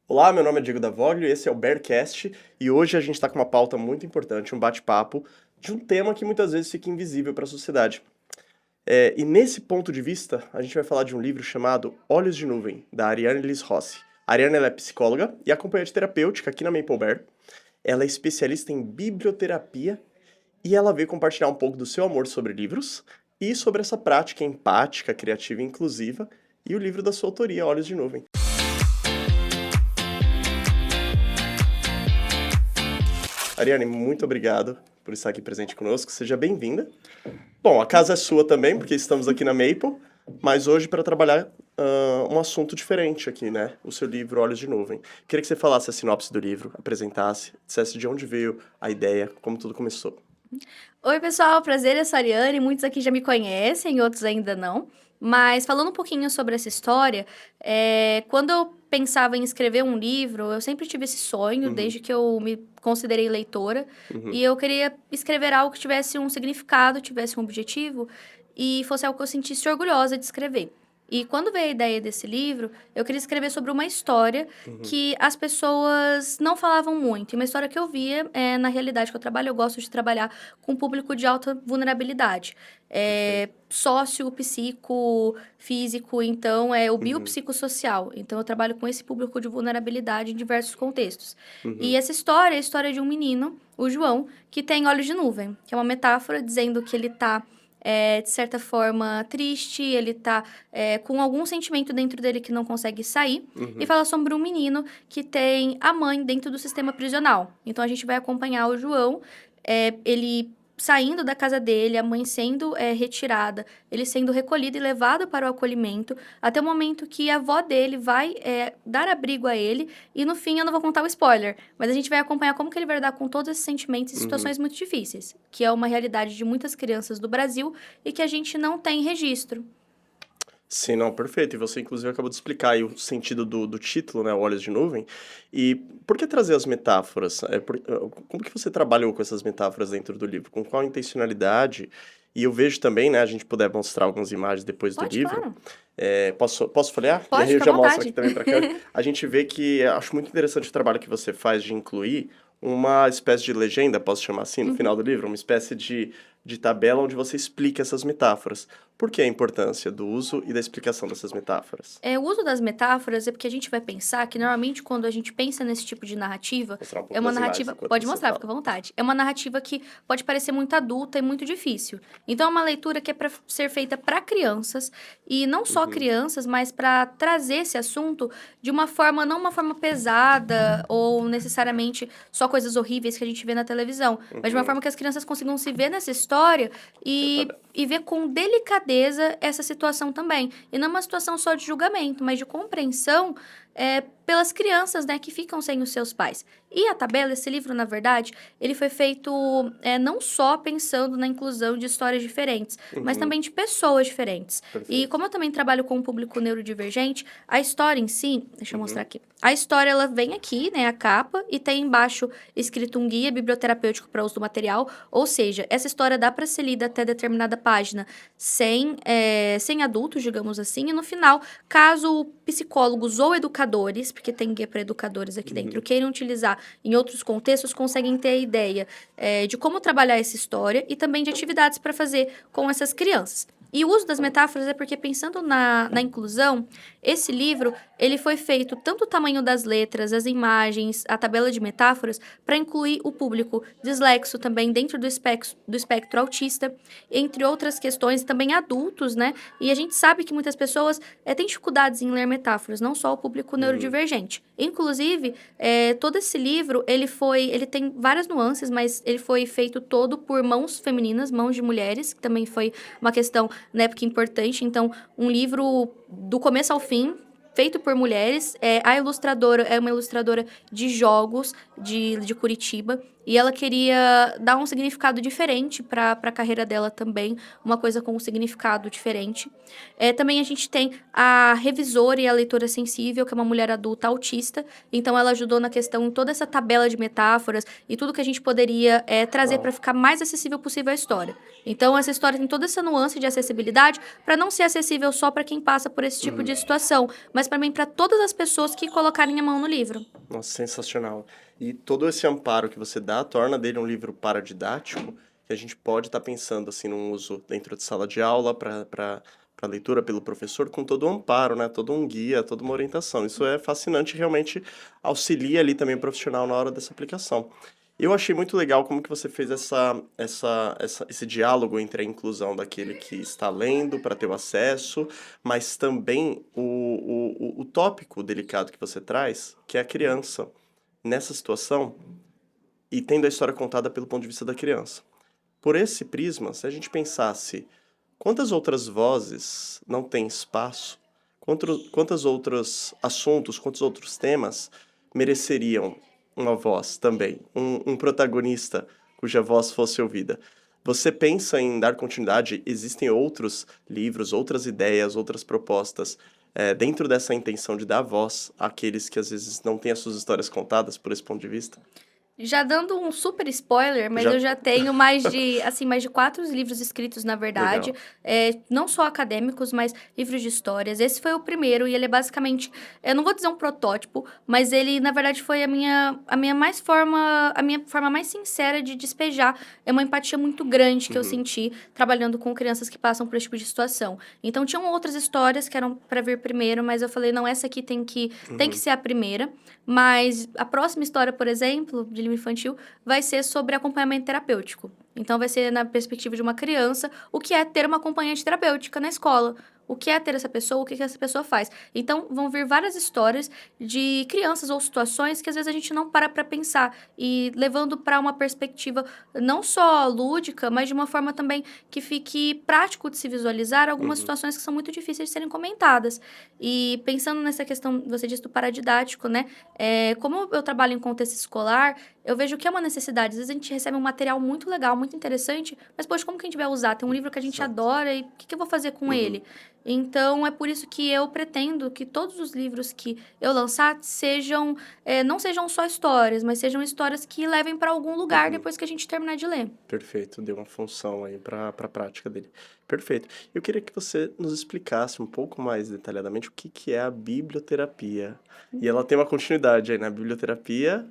Olá, meu nome é Diego Davoglio e esse é o Bearcast e hoje a gente está com uma pauta muito importante, um bate-papo de um tema que muitas vezes fica invisível para a sociedade. E nesse ponto de vista, a gente vai falar de um livro chamado Olhos de Nuvem, da Ariane Liz Rossi. A Ariane ela é psicóloga e acompanhante terapêutica aqui na Maple Bear. Ela é especialista em biblioterapia e ela veio compartilhar um pouco do seu amor sobre livros e sobre essa prática empática, criativa e inclusiva e o livro da sua autoria, Olhos de Nuvem. Ariane, muito obrigado por estar aqui presente conosco. Seja bem-vinda. Bom, a casa é sua também, porque estamos aqui na Maple, mas hoje para trabalhar um assunto diferente aqui, né? O seu livro Olhos de Nuvem. Queria que você falasse a sinopse do livro, apresentasse, dissesse de onde veio a ideia, como tudo começou. Oi, pessoal, prazer, eu sou a Ariane. Muitos aqui já me conhecem, outros ainda não. Mas falando um pouquinho sobre essa história, quando eu pensava em escrever um livro, eu sempre tive esse sonho, desde que eu me considerei leitora. E eu queria escrever algo que tivesse um significado, tivesse um objetivo e fosse algo que eu sentisse orgulhosa de escrever. E quando veio a ideia desse livro, eu queria escrever sobre uma história que as pessoas não falavam muito. E uma história que eu via na realidade que eu trabalho. Eu gosto de trabalhar com um público de alta vulnerabilidade. Sócio, psico, físico, então é o biopsicossocial. Então eu trabalho com esse público de vulnerabilidade em diversos contextos. E essa história é a história de um menino, o João, que tem olhos de nuvem, que é uma metáfora dizendo que ele está de certa forma, triste, ele tá com algum sentimento dentro dele que não consegue sair. E fala sobre um menino que tem a mãe dentro do sistema prisional. Então, a gente vai acompanhar o João, ele saindo da casa dele, a mãe sendo retirada, ele sendo recolhido e levado para o acolhimento, até o momento que a avó dele vai dar abrigo a ele, e no fim, eu não vou contar o spoiler, mas a gente vai acompanhar como que ele vai lidar com todos esses sentimentos e situações muito difíceis, que é uma realidade de muitas crianças do Brasil e que a gente não tem registro. Sim, não, perfeito. E você, inclusive, acabou de explicar aí o sentido do título, né, Olhos de Nuvem. E por que trazer as metáforas? Como que você trabalhou com essas metáforas dentro do livro? Com qual intencionalidade? E eu vejo também, né, a gente puder mostrar algumas imagens depois do Pode, livro. claro. Posso folhear? E Pode, aí eu fica à já mostro aqui vontade. também para cá. A gente vê que acho muito interessante o trabalho que você faz de incluir uma espécie de legenda, posso chamar assim, no final do livro, uma espécie de tabela onde você explica essas metáforas. Por que a importância do uso e da explicação dessas metáforas? O uso das metáforas é porque a gente vai pensar que, normalmente, quando a gente pensa nesse tipo de narrativa, Mostrar um é pouco uma das imagens narrativa... enquanto Pode você mostrar, fala. fica à vontade. É uma narrativa que pode parecer muito adulta e muito difícil. Então, é uma leitura que é para ser feita para crianças, e não só crianças, mas para trazer esse assunto de uma forma, não uma forma pesada, ou necessariamente só coisas horríveis que a gente vê na televisão, mas de uma forma que as crianças consigam se ver nessa história e ver com delicadeza essa situação também. E não uma situação só de julgamento, mas de compreensão pelas crianças, né, que ficam sem os seus pais. E a tabela, esse livro, na verdade, ele foi feito não só pensando na inclusão de histórias diferentes, mas também de pessoas diferentes. E Perfeito. como eu também trabalho com um público neurodivergente, a história em si, deixa eu mostrar aqui. A história, ela vem aqui, né, a capa, e tem embaixo escrito um guia biblioterapêutico para uso do material, ou seja, essa história dá para ser lida até determinada página sem adultos, digamos assim, e no final, caso psicólogos ou educadores, porque tem guia para educadores aqui dentro, queiram utilizar em outros contextos, conseguem ter a ideia de como trabalhar essa história e também de atividades para fazer com essas crianças. E o uso das metáforas é porque, pensando na inclusão, esse livro, ele foi feito tanto o tamanho das letras, as imagens, a tabela de metáforas, para incluir o público dislexo também dentro do espectro autista, entre outras questões, também adultos, né? E a gente sabe que muitas pessoas têm dificuldades em ler metáforas, não só o público neurodivergente. Inclusive, todo esse livro, ele tem várias nuances, mas ele foi feito todo por mãos femininas, mãos de mulheres, que também foi uma questão na época importante. Então, um livro do começo ao fim, feito por mulheres. A ilustradora é uma ilustradora de jogos de Curitiba. E ela queria dar um significado diferente para a carreira dela também. Uma coisa com um significado diferente. Também a gente tem a revisora e a leitora sensível, que é uma mulher adulta autista. Então, ela ajudou na questão, em toda essa tabela de metáforas e tudo que a gente poderia trazer para ficar mais acessível possível a história. Então, essa história tem toda essa nuance de acessibilidade para não ser acessível só para quem passa por esse tipo de situação, mas mas também para todas as pessoas que colocarem a mão no livro. Nossa, sensacional. E todo esse amparo que você dá torna dele um livro paradidático, que a gente pode estar pensando assim num uso dentro de sala de aula para leitura pelo professor, com todo o amparo, né? Todo um guia, toda uma orientação. Isso é fascinante e realmente auxilia ali também o profissional na hora dessa aplicação. Eu achei muito legal como que você fez esse diálogo entre a inclusão daquele que está lendo para ter o acesso, mas também o tópico delicado que você traz, que é a criança nessa situação e tendo a história contada pelo ponto de vista da criança. Por esse prisma, se a gente pensasse quantas outras vozes não têm espaço, quantos outros assuntos, quantos outros temas mereceriam uma voz também, um protagonista cuja voz fosse ouvida. Você pensa em dar continuidade? Existem outros livros, outras ideias, outras propostas dentro dessa intenção de dar voz àqueles que às vezes não têm as suas histórias contadas por esse ponto de vista? Já dando um super spoiler, mas Já? eu já tenho mais de 4 livros escritos, na verdade. Legal. Não só acadêmicos, mas livros de histórias. Esse foi o primeiro e ele é basicamente, eu não vou dizer um protótipo, mas ele, na verdade, foi a minha forma mais sincera de despejar. É uma empatia muito grande que eu senti trabalhando com crianças que passam por esse tipo de situação. Então, tinham outras histórias que eram para vir primeiro, mas eu falei, não, essa aqui tem que ser a primeira. Mas a próxima história, por exemplo, de livro infantil, vai ser sobre acompanhamento terapêutico. Então, vai ser na perspectiva de uma criança, o que é ter uma acompanhante terapêutica na escola. O que é ter essa pessoa, o que essa pessoa faz. Então, vão vir várias histórias de crianças ou situações que às vezes a gente não para pensar. E levando para uma perspectiva não só lúdica, mas de uma forma também que fique prático de se visualizar algumas situações que são muito difíceis de serem comentadas. E pensando nessa questão, você disse do paradidático, né? Como eu trabalho em contexto escolar, eu vejo que é uma necessidade. Às vezes a gente recebe um material muito legal, muito interessante, mas, poxa, como que a gente vai usar? Tem um livro que a gente Exato. adora e o que eu vou fazer com ele? Então, é por isso que eu pretendo que todos os livros que eu lançar sejam, não sejam só histórias, mas sejam histórias que levem para algum lugar depois que a gente terminar de ler. Perfeito, deu uma função aí para a prática dele. Perfeito. Eu queria que você nos explicasse um pouco mais detalhadamente o que é a biblioterapia. E ela tem uma continuidade aí na biblioterapia.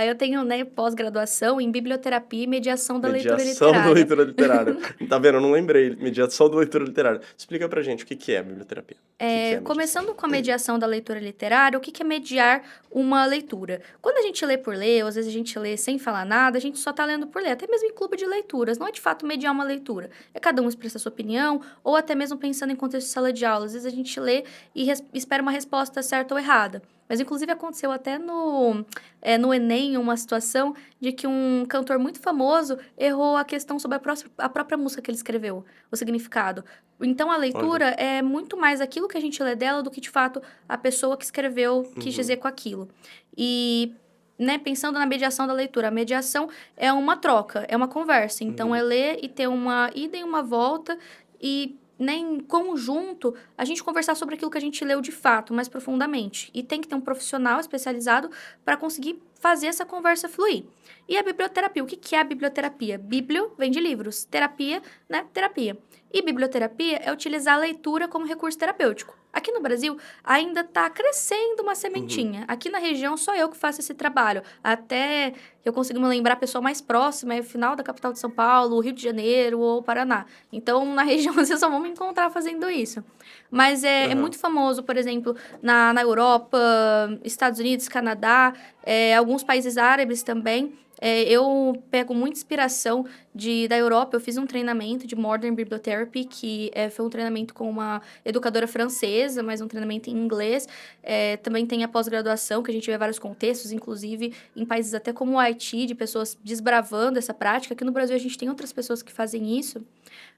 Eu tenho, né, pós-graduação em biblioterapia e mediação da leitura Mediação da literária. leitura literária. Tá vendo? Eu não lembrei. Mediação da leitura literária. Explica pra gente o que é a biblioterapia. O que é a mediação? Começando com a mediação da leitura literária, o que é mediar uma leitura? Quando a gente lê por ler, ou às vezes a gente lê sem falar nada, a gente só está lendo por ler, até mesmo em clube de leituras. Não é de fato mediar uma leitura. É cada um expressa a sua opinião, ou até mesmo pensando em contexto de sala de aula. Às vezes a gente lê e espera uma resposta certa ou errada. Mas, inclusive, aconteceu até no Enem uma situação de que um cantor muito famoso errou a questão sobre a própria música que ele escreveu, o significado. Então, a leitura é muito mais aquilo que a gente lê dela do que, de fato, a pessoa que escreveu quis dizer com aquilo. E, né, pensando na mediação da leitura, a mediação é uma troca, é uma conversa. Então, é ler e ter uma ida e uma volta e, né, em conjunto, a gente conversar sobre aquilo que a gente leu de fato, mais profundamente. E tem que ter um profissional especializado para conseguir fazer essa conversa fluir. E a biblioterapia, o que é a biblioterapia? Biblio vem de livros, terapia, né, terapia. E biblioterapia é utilizar a leitura como recurso terapêutico. Aqui no Brasil, ainda está crescendo uma sementinha. Aqui na região, só eu que faço esse trabalho. Até eu consigo me lembrar a pessoa mais próxima, é o final da capital de São Paulo, Rio de Janeiro ou Paraná. Então, na região, vocês só vão me encontrar fazendo isso. Mas é muito famoso, por exemplo, na Europa, Estados Unidos, Canadá, alguns países árabes também. Eu pego muita inspiração da Europa. Eu fiz um treinamento de Modern Bibliotherapy, que foi um treinamento com uma educadora francesa, mas um treinamento em inglês. Também tem a pós-graduação, que a gente vê vários contextos, inclusive em países até como o Haiti, de pessoas desbravando essa prática. Aqui no Brasil a gente tem outras pessoas que fazem isso.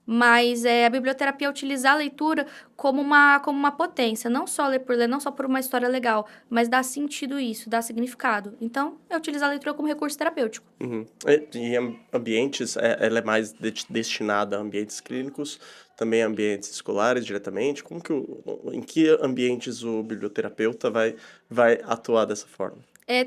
Mas a biblioterapia é utilizar a leitura como uma potência. Não só ler por ler, não só por uma história legal, mas dá sentido isso, dá significado. Então, é utilizar a leitura como recurso terapêutico. E ambientes, ela é mais destinada a ambientes clínicos, também a ambientes escolares diretamente? Em que ambientes o biblioterapeuta vai atuar dessa forma?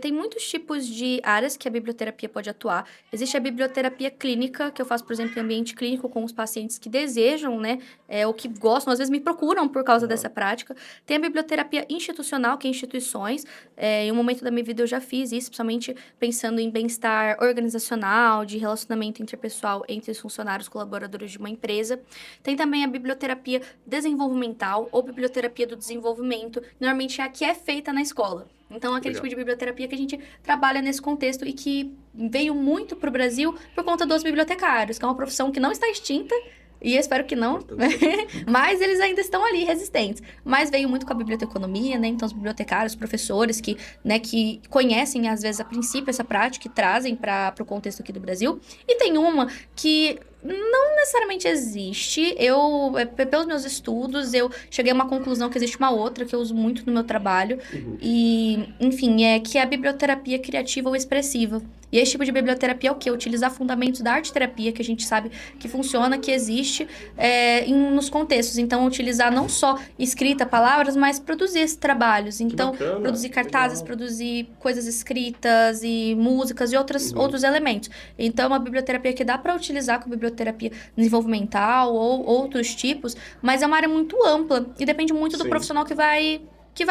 Tem muitos tipos de áreas que a biblioterapia pode atuar. Existe a biblioterapia clínica, que eu faço, por exemplo, em ambiente clínico com os pacientes que desejam, né, ou que gostam, às vezes me procuram por causa dessa prática. Tem a biblioterapia institucional, que é instituições. Em um momento da minha vida eu já fiz isso, principalmente pensando em bem-estar organizacional, de relacionamento interpessoal entre os funcionários, colaboradores de uma empresa. Tem também a biblioterapia desenvolvimental ou biblioterapia do desenvolvimento, normalmente é a que é feita na escola. Então, aquele tipo de biblioterapia que a gente trabalha nesse contexto e que veio muito para o Brasil por conta dos bibliotecários, que é uma profissão que não está extinta, e eu espero que não, mas eles ainda estão ali, resistentes. Mas veio muito com a biblioteconomia, né? Então, os bibliotecários, professores que conhecem, às vezes, a princípio, essa prática e trazem para o contexto aqui do Brasil. E tem uma que não necessariamente existe. Pelos meus estudos, eu cheguei a uma conclusão que existe uma outra que eu uso muito no meu trabalho. E, enfim, que é a biblioterapia criativa ou expressiva. E esse tipo de biblioterapia é o quê? Utilizar fundamentos da arte-terapia, que a gente sabe que funciona, que existe nos contextos. Então, utilizar não só escrita, palavras, mas produzir esses trabalhos. Então, produzir cartazes, produzir coisas escritas e músicas e outros elementos. Então, é uma biblioterapia que dá para utilizar com biblioterapia desenvolvimental ou outros tipos, mas é uma área muito ampla e depende muito do profissional que vai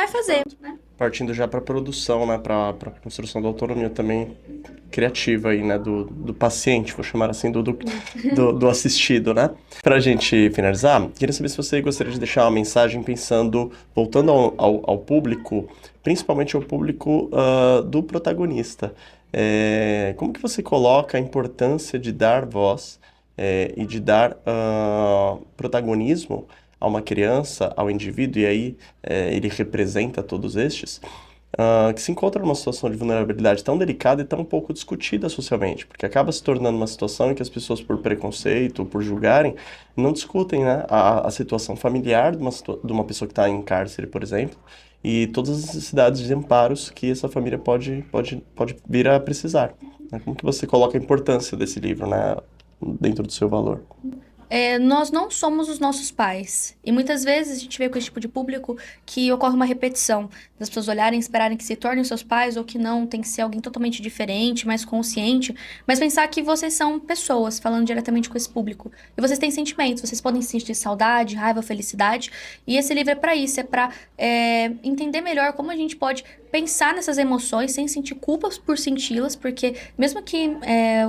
fazer, né? Partindo já para produção, né, para construção da autonomia também criativa aí, né, do paciente, vou chamar assim, do assistido, né? Pra gente finalizar, queria saber se você gostaria de deixar uma mensagem voltando ao público, principalmente ao público do protagonista. Como que você coloca a importância de dar voz e de dar protagonismo a uma criança, ao indivíduo, e aí ele representa todos estes, que se encontra numa situação de vulnerabilidade tão delicada e tão pouco discutida socialmente, porque acaba se tornando uma situação em que as pessoas, por preconceito, por julgarem, não discutem, né, a situação familiar de uma pessoa que está em cárcere, por exemplo, e todas as necessidades de amparos que essa família pode vir a precisar. Né? Como que você coloca a importância desse livro, né, dentro do seu valor? Nós não somos os nossos pais. E muitas vezes a gente vê com esse tipo de público que ocorre uma repetição. Das pessoas olharem e esperarem que se tornem seus pais ou que não, tem que ser alguém totalmente diferente, mais consciente. Mas pensar que vocês são pessoas, falando diretamente com esse público. E vocês têm sentimentos, vocês podem sentir saudade, raiva, felicidade. E esse livro é para isso, para entender melhor como a gente pode pensar nessas emoções sem sentir culpas por senti-las, porque mesmo que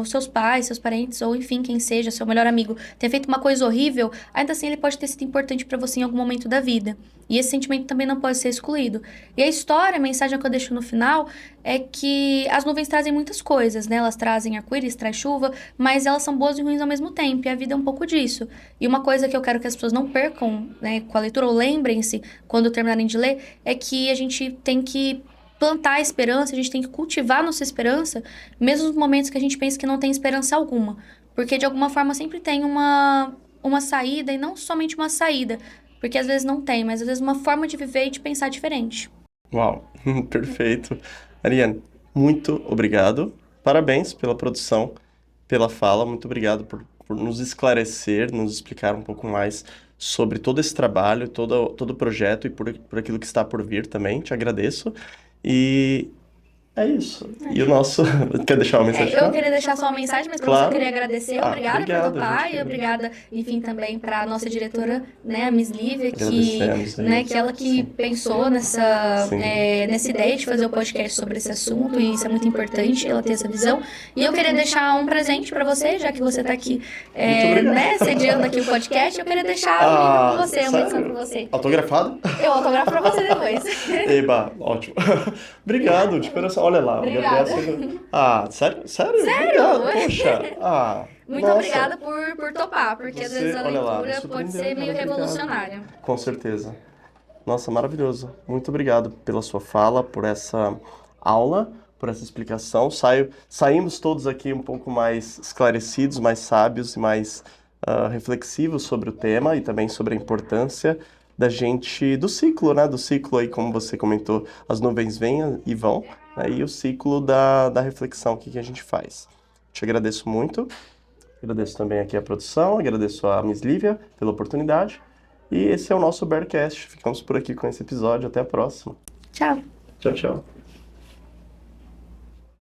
os seus pais, seus parentes, ou enfim, quem seja, seu melhor amigo, tenha feito uma coisa horrível, ainda assim ele pode ter sido importante para você em algum momento da vida. E esse sentimento também não pode ser excluído. E a história, a mensagem que eu deixo no final, é que as nuvens trazem muitas coisas, né? Elas trazem arco-íris, traz chuva, mas elas são boas e ruins ao mesmo tempo, e a vida é um pouco disso. E uma coisa que eu quero que as pessoas não percam, né, com a leitura, ou lembrem-se, quando terminarem de ler, é que a gente tem que plantar a esperança, a gente tem que cultivar nossa esperança, mesmo nos momentos que a gente pensa que não tem esperança alguma. Porque, de alguma forma, sempre tem uma saída, e não somente uma saída, porque às vezes não tem, mas às vezes uma forma de viver e de pensar diferente. Uau, perfeito. Ariane, muito obrigado. Parabéns pela produção, pela fala. Muito obrigado por nos esclarecer, nos explicar um pouco mais sobre todo esse trabalho, todo o projeto e por aquilo que está por vir também. Te agradeço. E é isso. E o nosso... Quer deixar uma mensagem? Eu queria deixar só uma mensagem, mas Claro. eu queria agradecer. Obrigada obrigado, por topar gente. e obrigada, enfim, também para a nossa diretora, né, a Miss Lívia, Agradecemos aí. que ela que pensou nessa ideia de fazer o podcast sobre esse assunto, e isso é muito importante, ela ter essa visão. E eu queria deixar um presente para você, já que você está aqui, né, sediando aqui o podcast, eu queria deixar um livro para você, uma edição para você. Autografado? Eu autografo para você depois. Eba, ótimo. Obrigado, de coração. Olha lá, Obrigada. o Gabriel. Sério? Sério? Obrigado. Poxa. Muito nossa. obrigada por topar, porque às vezes a olha lá, leitura pode ser meio revolucionária. Com certeza. Nossa, maravilhoso. Muito obrigado pela sua fala, por essa aula, por essa explicação. Saímos todos aqui um pouco mais esclarecidos, mais sábios e mais reflexivos sobre o tema e também sobre a importância do ciclo, né? Do ciclo aí, como você comentou, as nuvens vêm e vão, né? E o ciclo da reflexão, o que a gente faz. Te agradeço muito, agradeço também aqui a produção, agradeço a Miss Lívia pela oportunidade, e esse é o nosso Bearcast. Ficamos por aqui com esse episódio, até a próxima. Tchau. Tchau, tchau.